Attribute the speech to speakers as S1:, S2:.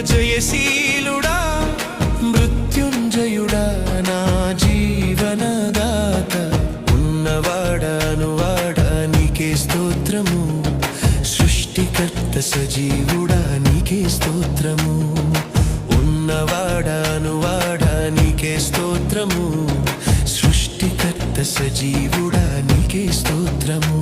S1: జయశీలుడా మృత్యుంజయుడా నా జీవనదాత ఉన్నవాడా నీకే స్తోత్రము సృష్టికర్త సజీవుడా నీకే స్తోత్రము ఉన్నవాడా నీకే స్తోత్రము సృష్టికర్త సజీవుడా నీకే స్తోత్రము